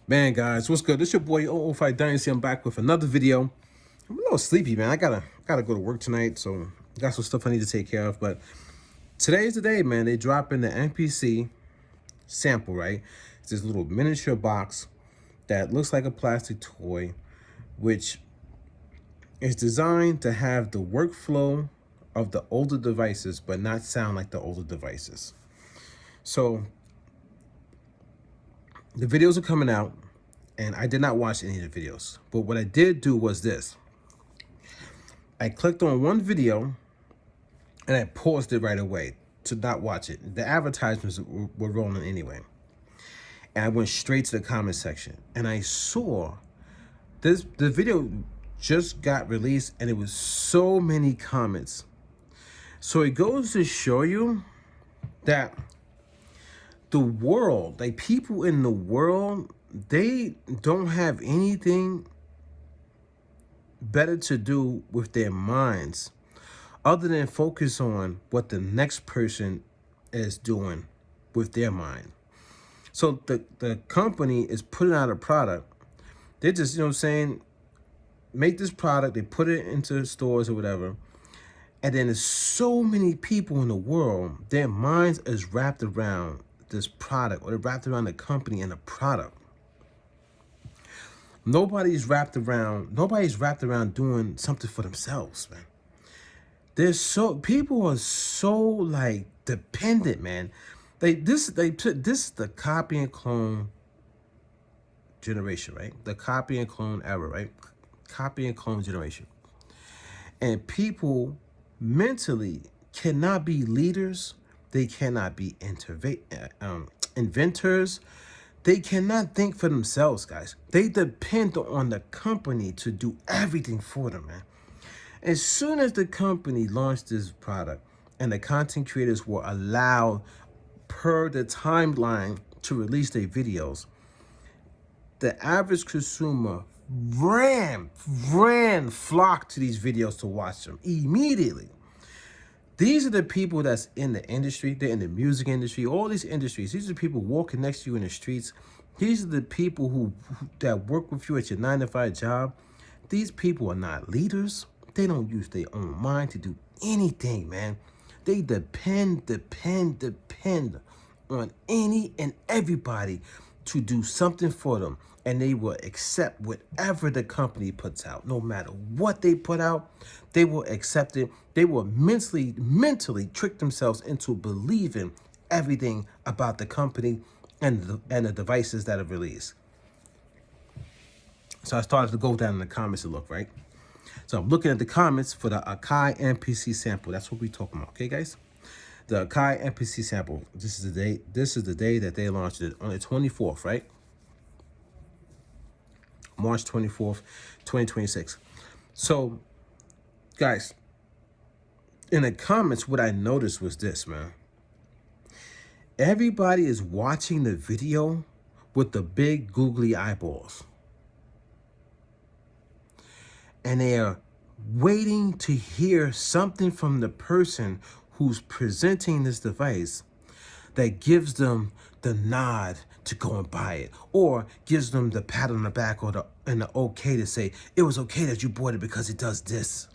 Man, guys, what's good? This your boy 005 Dynasty. I'm back with another video. I'm a little sleepy, man. I gotta go to work tonight, so got some stuff I need to take care of. But today is the day, man. They drop in the MPC Sample, right? It's this little miniature box that looks like a plastic toy, which is designed to have the workflow of the older devices, but not sound like the older devices. So the videos are coming out, and I did not watch any of the videos. But what I did do was this. I clicked on one video and I paused it right away to not watch it. The advertisements were rolling anyway. And I went straight to the comment section. And I saw the video just got released and it was so many comments. So it goes to show you that the world, like people in the world, they don't have anything better to do with their minds other than focus on what the next person is doing with their mind. So the company is putting out a product. They just, make this product, they put it into stores or whatever. And then there's so many people in the world, their minds is wrapped around this product, or they're wrapped around the company and the product. Nobody's wrapped around doing something for themselves, man. People are so like dependent, man. This is the copy and clone generation, right? The copy and clone era, right? Copy and clone generation. And people mentally cannot be leaders. They cannot be inventors. They cannot think for themselves, guys. They depend on the company to do everything for them, man. As soon as the company launched this product and the content creators were allowed per the timeline to release their videos, the average consumer flocked to these videos to watch them immediately. These are the people that's in the industry. They're in the music industry, all these industries. These are the people walking next to you in the streets. These are the people that work with you at your 9-to-5 job. These people are not leaders. They don't use their own mind to do anything, man. They depend on any and everybody to do something for them. And they will accept whatever the company puts out. No matter what they put out, they will accept it. They will mentally trick themselves into believing everything about the company and the devices that are released. So I started to go down in the comments to look, right? So I'm looking at the comments for the Akai MPC Sample. That's what we're talking about, okay, guys? The Akai MPC Sample. This is the day that they launched it on the 24th, right? March 24th, 2026. So, guys, in the comments, what I noticed was this, man. Everybody is watching the video with the big googly eyeballs. And they are waiting to hear something from the person who's presenting this device that gives them the nod to go and buy it, or gives them the pat on the back or the okay to say, it was okay that you bought it because it does this.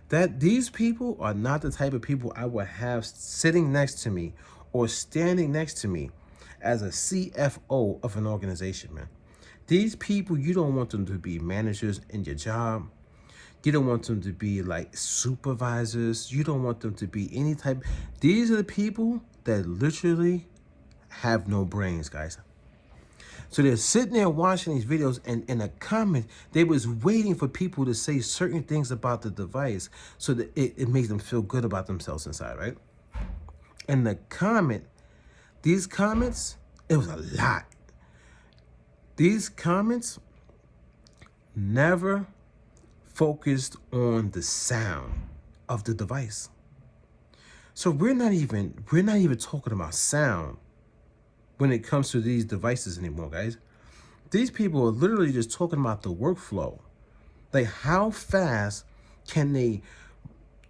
That these people are not the type of people I would have sitting next to me or standing next to me as a CFO of an organization, man. These people, you don't want them to be managers in your job. You don't want them to be like supervisors. You don't want them to be any type. These are the people that literally have no brains, guys. So they're sitting there watching these videos, and in a comment, they was waiting for people to say certain things about the device so that it makes them feel good about themselves inside, right? And these comments, it was a lot. These comments never focused on the sound of the device. So we're not even talking about sound when it comes to these devices anymore, guys. These people are literally just talking about the workflow. Like, how fast can they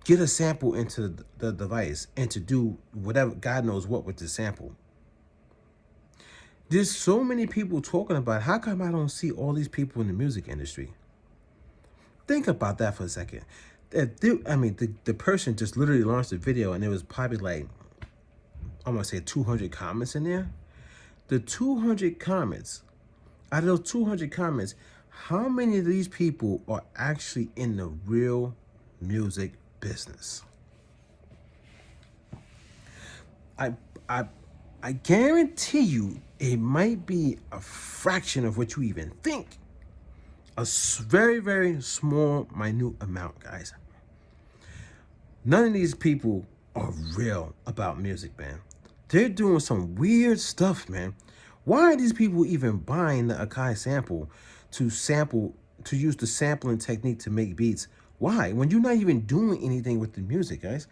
get a sample into the device and to do whatever, God knows what, with the sample. There's so many people talking about how come I don't see all these people in the music industry. Think about that for a second. The person just literally launched a video and there was probably like, I'm gonna say 200 comments in there. The 200 comments, out of those 200 comments, how many of these people are actually in the real music business? I I I guarantee you it might be a fraction of what you even think. A very, very small, minute amount, guys. None of these people are real about music, man. They're doing some weird stuff, man. Why are these people even buying the Akai sample to use the sampling technique to make beats? Why? When you're not even doing anything with the music, guys.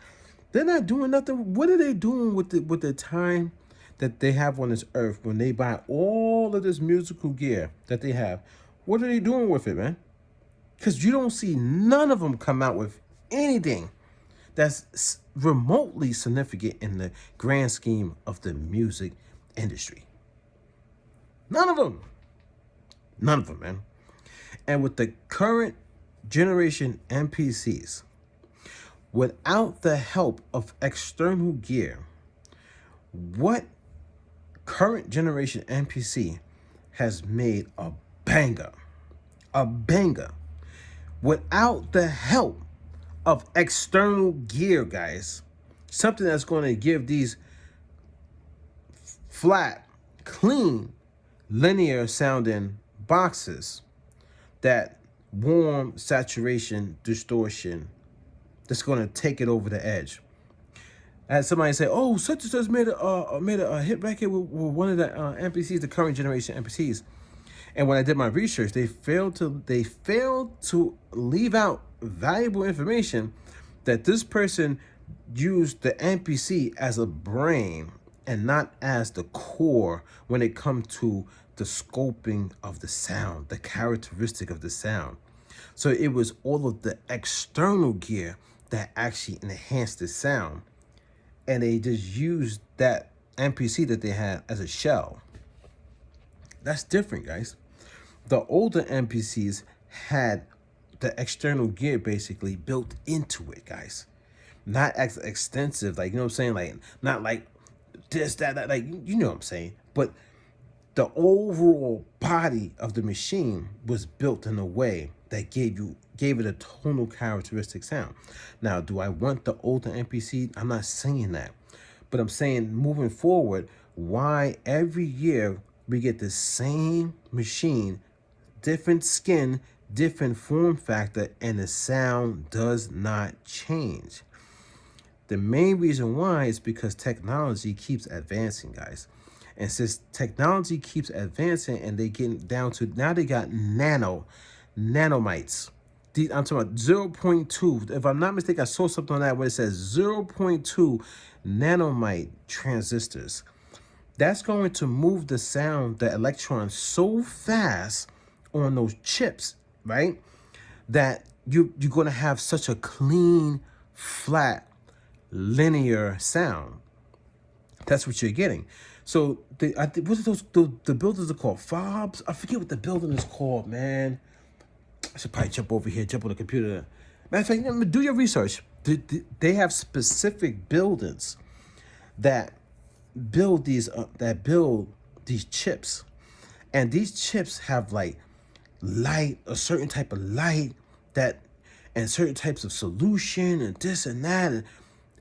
They're not doing nothing. What are they doing with the time that they have on this earth when they buy all of this musical gear that they have? What are they doing with it, man? Because you don't see none of them come out with anything that's remotely significant in the grand scheme of the music industry. None of them. None of them, man. And with the current generation MPCs, without the help of external gear, what current generation MPC has made a banger. A banger. Without the help of external gear, guys. Something that's going to give these flat, clean, linear sounding boxes that warm saturation distortion that's going to take it over the edge. I had somebody say, "Oh, such and such made a hit record with one of the MPCs, the current generation MPCs." And when I did my research, they failed to leave out valuable information that this person used the MPC as a brain and not as the core when it comes to the scoping of the sound, the characteristic of the sound. So it was all of the external gear that actually enhanced the sound. And they just used that MPC that they had as a shell. That's different, guys. The older MPCs had the external gear basically built into it, guys. Not as extensive, like, you know what I'm saying? Like, not like this, that, like, you know what I'm saying? But the overall body of the machine was built in a way that gave it a tonal characteristic sound. Now, do I want the older MPC? I'm not saying that. But I'm saying moving forward, why every year we get the same machine, different skin, different form factor, and the sound does not change. The main reason why is because technology keeps advancing, guys. And since technology keeps advancing and they get down to, now they got nanomites. I'm talking about 0.2. If I'm not mistaken, I saw something on that where it says 0.2 nanomite transistors. That's going to move the sound, the electrons, so fast on those chips, right? That you're going to have such a clean, flat, linear sound. That's what you're getting. So what are those? The builders are called fobs. I forget what the building is called, man. I should probably jump over here, jump on the computer. Matter of fact, do your research. They have specific buildings that build these chips, and these chips have like light, a certain type of light that, and certain types of solution, and this and that. And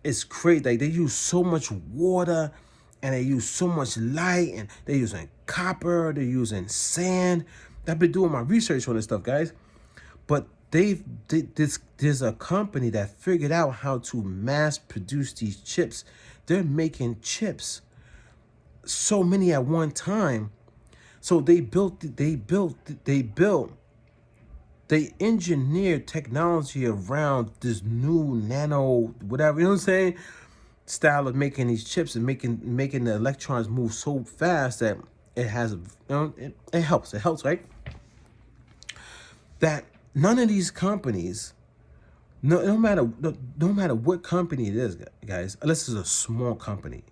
it's crazy. Like, they use so much water, and they use so much light, and they're using copper, they're using sand. I've been doing my research on this stuff, guys. But there's a company that figured out how to mass produce these chips. They're making chips, so many at one time. So they engineered technology around this new nano, whatever, you know what I'm saying, style of making these chips, and making the electrons move so fast that it has, it helps, right? That none of these companies, no matter what company it is, guys, unless it's a small company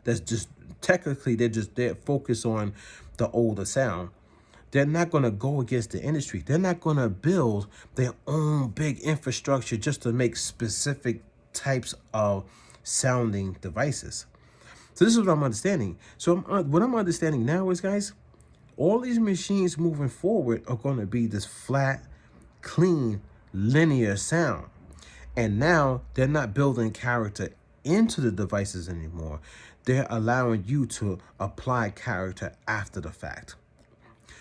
that's just technically they're focused on the older sound. They're not going to go against the industry. They're not going to build their own big infrastructure just to make specific types of sounding devices. So this is what I'm understanding. So what I'm understanding now is, guys, all these machines moving forward are going to be this flat, clean, linear sound. And now they're not building character into the devices anymore. They're allowing you to apply character after the fact.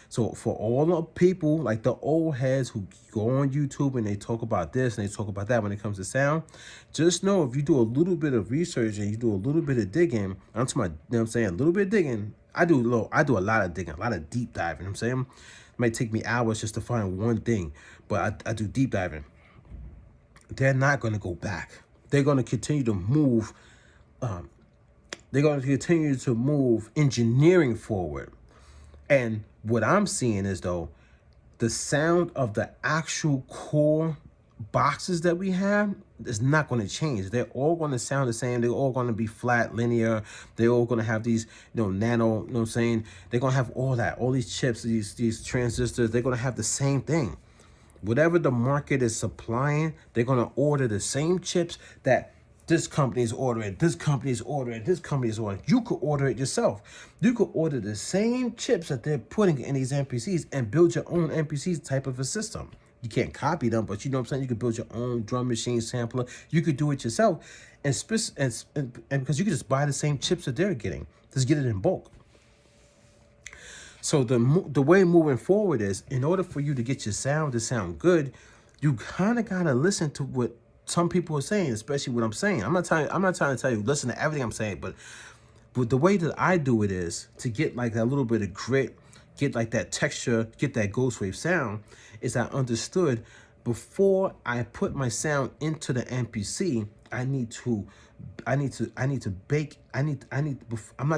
So for all the people like the old heads who go on YouTube and they talk about this and they talk about that when it comes to sound, just know if you do a little bit of research and you do a little bit of digging, I'm talking about, you know what I'm saying, a little bit of digging. I do a lot of digging, a lot of deep diving, you know what I'm saying? It might take me hours just to find one thing, but I do deep diving. They're not going to go back. They're going to continue to move. They're going to continue to move engineering forward. And what I'm seeing is, though, the sound of the actual core boxes that we have is not going to change. They're all going to sound the same. They're all going to be flat, linear. They're all going to have these, nano, you know what I'm saying? They're going to have all that, all these chips, these transistors. They're going to have the same thing. Whatever the market is supplying, they're going to order the same chips that this company is ordering, this company is ordering, this company is ordering. You could order it yourself. You could order the same chips that they're putting in these MPCs and build your own MPCs type of a system. You can't copy them, but you know what I'm saying? You could build your own drum machine sampler. You could do it yourself. And because you could just buy the same chips that they're getting. Just get it in bulk. So the way moving forward is, in order for you to get your sound to sound good, you kind of got to listen to what some people are saying, especially what I'm saying. I'm not trying to tell you listen to everything I'm saying, but the way that I do it is to get like that little bit of grit, get like that texture, get that Ghost Wave sound, is I understood before I put my sound into the MPC, I'm not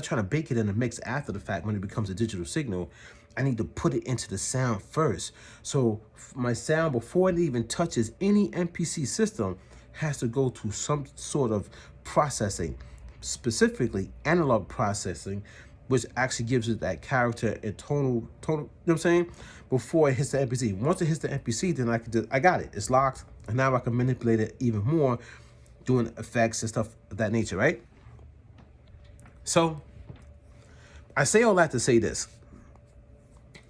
trying to bake it in the mix after the fact when it becomes a digital signal. I need to put it into the sound first. So my sound, before it even touches any MPC system, has to go through some sort of processing, specifically analog processing, which actually gives it that character and tonal, you know what I'm saying? Before it hits the MPC. Once it hits the MPC, then I got it. It's locked, and now I can manipulate it even more, doing effects and stuff of that nature, right? So I say all that to say this.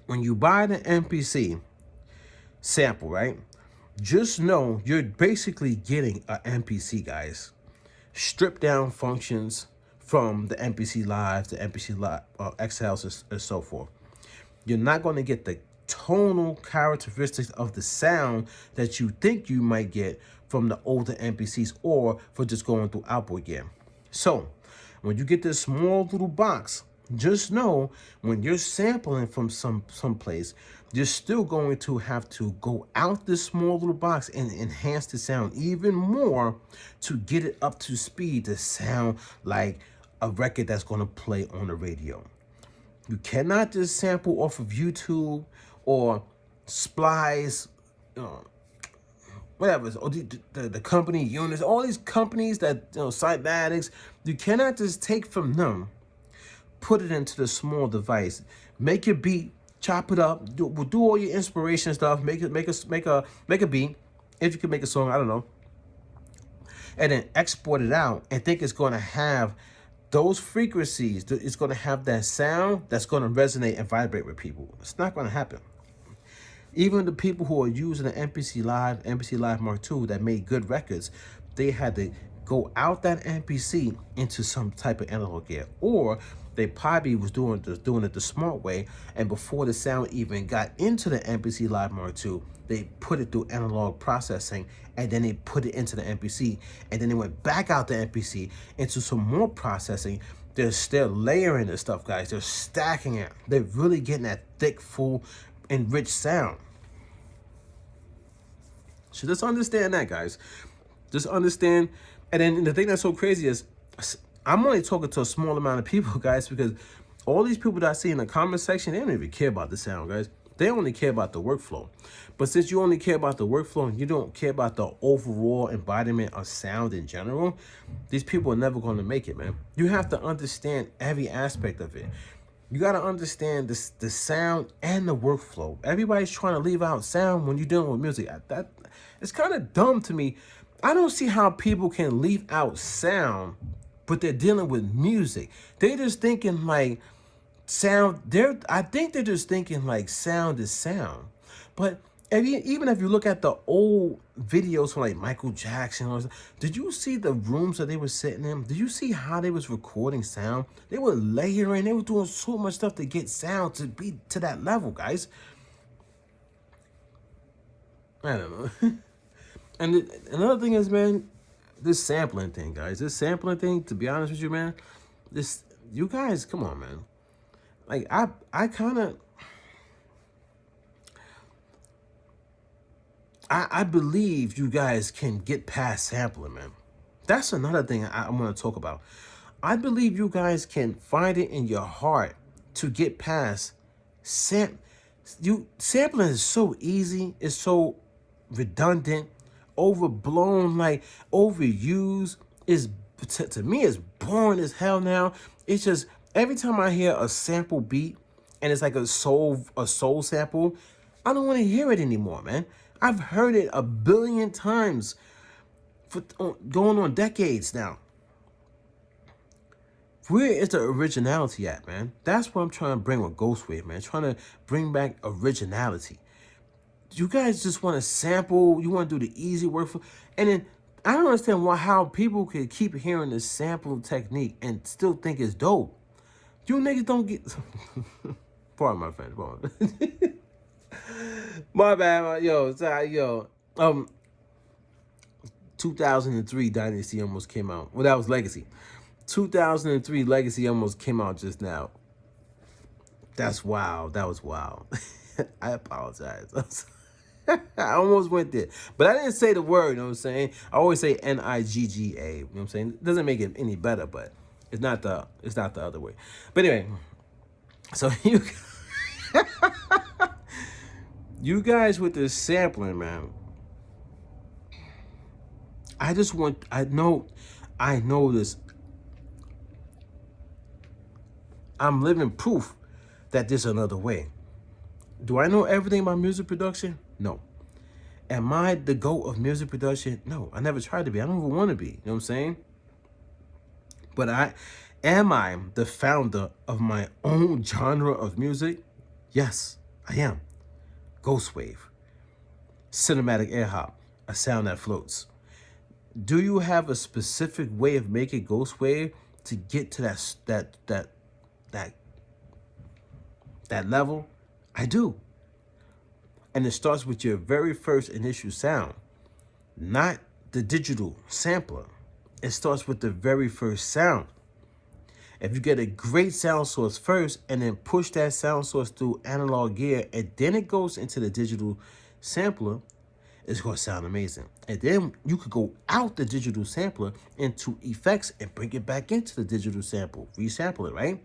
When you buy the MPC sample, right, just know you're basically getting an MPC, guys. Stripped down functions from the MPC Live, the MPC Live XLs, and so forth. You're not going to get the tonal characteristics of the sound that you think you might get from the older MPCs or for just going through outboard gear. So when you get this small little box, just know when you're sampling from some place, you're still going to have to go out this small little box and enhance the sound even more to get it up to speed to sound like a record that's going to play on the radio. You cannot just sample off of YouTube or Splice, whatever, or the company units, all these companies that, Cybatics, you cannot just take from them, put it into the small device, make your beat, chop it up, do all your inspiration stuff, make a beat, if you can make a song, I don't know, and then export it out and think it's going to have those frequencies, it's going to have that sound that's going to resonate and vibrate with people. It's not going to happen. Even the people who are using the MPC Live Mark II that made good records, they had to go out that MPC into some type of analog gear, or they probably was doing it the smart way, and before the sound even got into the MPC Live Mark II, they put it through analog processing, and then they put it into the MPC, and then they went back out the MPC into some more processing. They're layering this stuff, guys. They're stacking it. They're really getting that thick, full, and rich sound. So just understand that, guys. Just understand. And then the thing that's so crazy is I'm only talking to a small amount of people, guys, because all these people that I see in the comment section, they don't even care about the sound, guys. They only care about the workflow. But since you only care about the workflow and you don't care about the overall embodiment of sound in general, these people are never going to make it, man. You have to understand every aspect of it. You got to understand the sound and the workflow. Everybody's trying to leave out sound when you're dealing with music. That it's kind of dumb to me. I don't see how people can leave out sound, but they're dealing with music. They just thinking like sound. I think they're just thinking like sound is sound. But even if you look at the old videos from like Michael Jackson, did you see the rooms that they were sitting in? Did you see how they was recording sound? They were layering, they were doing so much stuff to get sound to be to that level, guys. I don't know. And another thing is, man, this sampling thing, guys. This sampling thing, to be honest with you, man, you guys, come on, man. Like, I kind of, I believe you guys can get past sampling, man. That's another thing I'm going to talk about. I believe you guys can find it in your heart to get past sampling is so easy. It's so redundant, overblown, like overused. Is to me, it's boring as hell now. It's just every time I hear a sample beat and it's like a soul sample, I don't want to hear it anymore, man. I've heard it a billion times for going on decades now. Where is the originality at, man? That's what I'm trying to bring with Ghost Wav, man. Trying to bring back originality. You guys just want to sample. You want to do the easy work for, and then I don't understand how people could keep hearing this sample technique and still think it's dope. You niggas don't get. Pardon my friend. Pardon. My bad, yo. 2003 Dynasty almost came out. Well, that was Legacy. 2003 Legacy almost came out just now. That's wild. That was wild. I apologize. I almost went there. But I didn't say the word, you know what I'm saying? I always say Nigga, you know what I'm saying? It doesn't make it any better, but it's not the other way. But anyway, so you guys with this sampling, man. I know this. I'm living proof that there's another way. Do I know everything about music production? No. Am I the GOAT of music production? No, I never tried to be. I don't even want to be. You know what I'm saying? But am I the founder of my own genre of music? Yes, I am. Ghost Wav. Cinematic air hop. A sound that floats. Do you have a specific way of making Ghost Wav to get to that level? I do. And it starts with your very first initial sound, not the digital sampler. It starts with the very first sound. If you get a great sound source first and then push that sound source through analog gear and then it goes into the digital sampler, it's going to sound amazing. And then you could go out the digital sampler into effects and bring it back into the digital sample, resample it, right?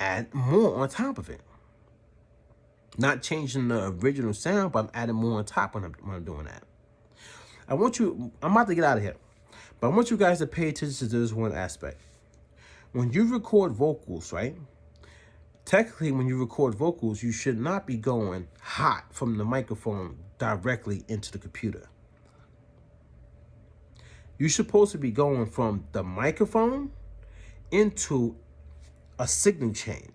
Add more on top of it. Not changing the original sound, but I'm adding more on top when I'm doing that. I'm about to get out of here, but I want you guys to pay attention to this one aspect. When you record vocals, right? Technically, when you record vocals, you should not be going hot from the microphone directly into the computer. You're supposed to be going from the microphone into a signal chain.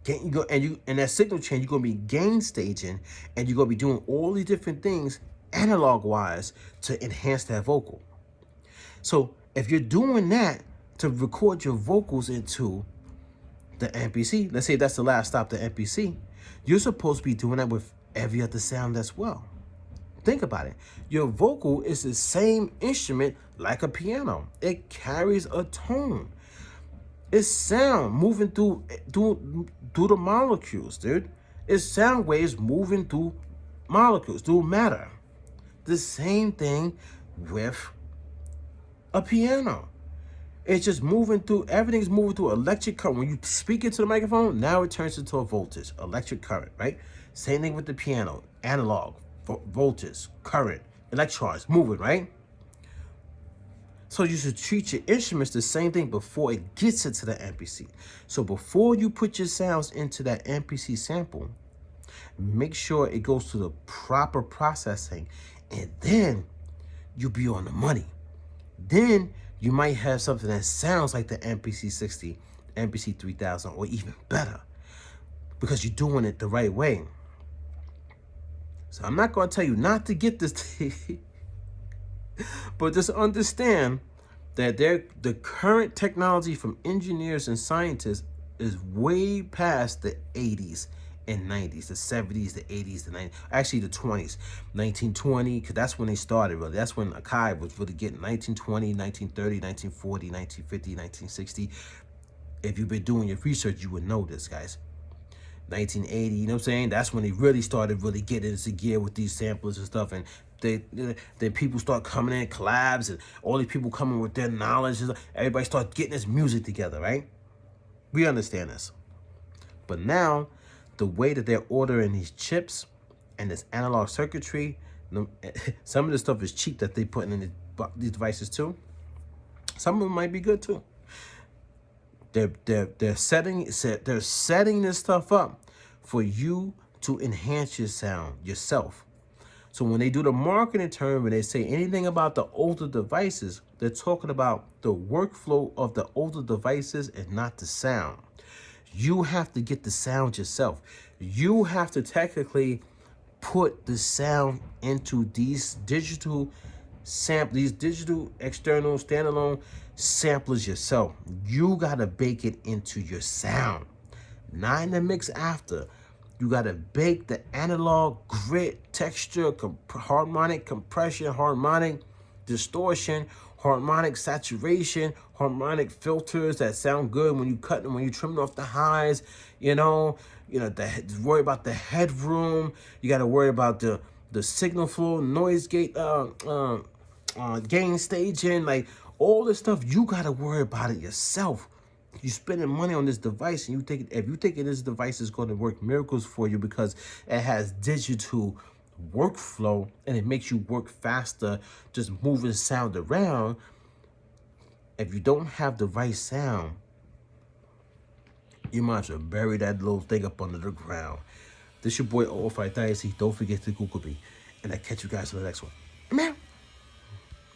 Can't you go and that signal chain, you're gonna be gain staging and you're gonna be doing all these different things analog wise to enhance that vocal. So if you're doing that to record your vocals into the MPC, let's say that's the last stop, the MPC, you're supposed to be doing that with every other sound as well. Think about it. Your vocal is the same instrument like a piano. It carries a tone. It's sound moving through the molecules, dude. It's sound waves moving through molecules, through matter. The same thing with a piano. It's just moving through, everything's moving through electric current. When you speak into the microphone, now it turns into a voltage, electric current, right? Same thing with the piano, analog, voltage, current, electrons moving, right? So you should treat your instruments the same thing before it gets into the MPC. So before you put your sounds into that MPC sample, make sure it goes through the proper processing, and then you'll be on the money. Then you might have something that sounds like the MPC 60, MPC 3000, or even better, because you're doing it the right way. So I'm not going to tell you not to get this thing, but just understand that the current technology from engineers and scientists is way past the 80s and 90s, the 70s, the 80s, the 90s, actually the 20s, 1920, because that's when they started, really. That's when Akai was really getting 1920, 1930, 1940, 1950, 1960. If you've been doing your research, you would know this, guys. 1980, you know what I'm saying? That's when they really started really getting into gear with these samplers and stuff. And then people start coming in, collabs, and all these people coming with their knowledge. Everybody starts getting this music together, right? We understand this. But now, the way that they're ordering these chips and this analog circuitry, some of the stuff is cheap that they put in these devices too. Some of them might be good too. They're setting this stuff up for you to enhance your sound yourself. So when they do the marketing term and they say anything about the older devices, they're talking about the workflow of the older devices and not the sound. You have to get the sound yourself. You have to technically put the sound into these digital external standalone samplers yourself. You gotta bake it into your sound, not in the mix after. You gotta bake the analog grit, texture, harmonic compression, harmonic distortion, harmonic saturation, harmonic filters that sound good when you cut them, when you trim off the highs. Worry about the headroom. You gotta worry about the signal flow, noise gate, gain staging, like all this stuff. You gotta worry about it yourself. You're spending money on this device, and if you think this device is going to work miracles for you because it has digital workflow and it makes you work faster, just moving sound around. If you don't have the right sound, you might as well bury that little thing up under the ground. This your boy 005 Dynasty. Don't forget to Google me, and I'll catch you guys in the next one.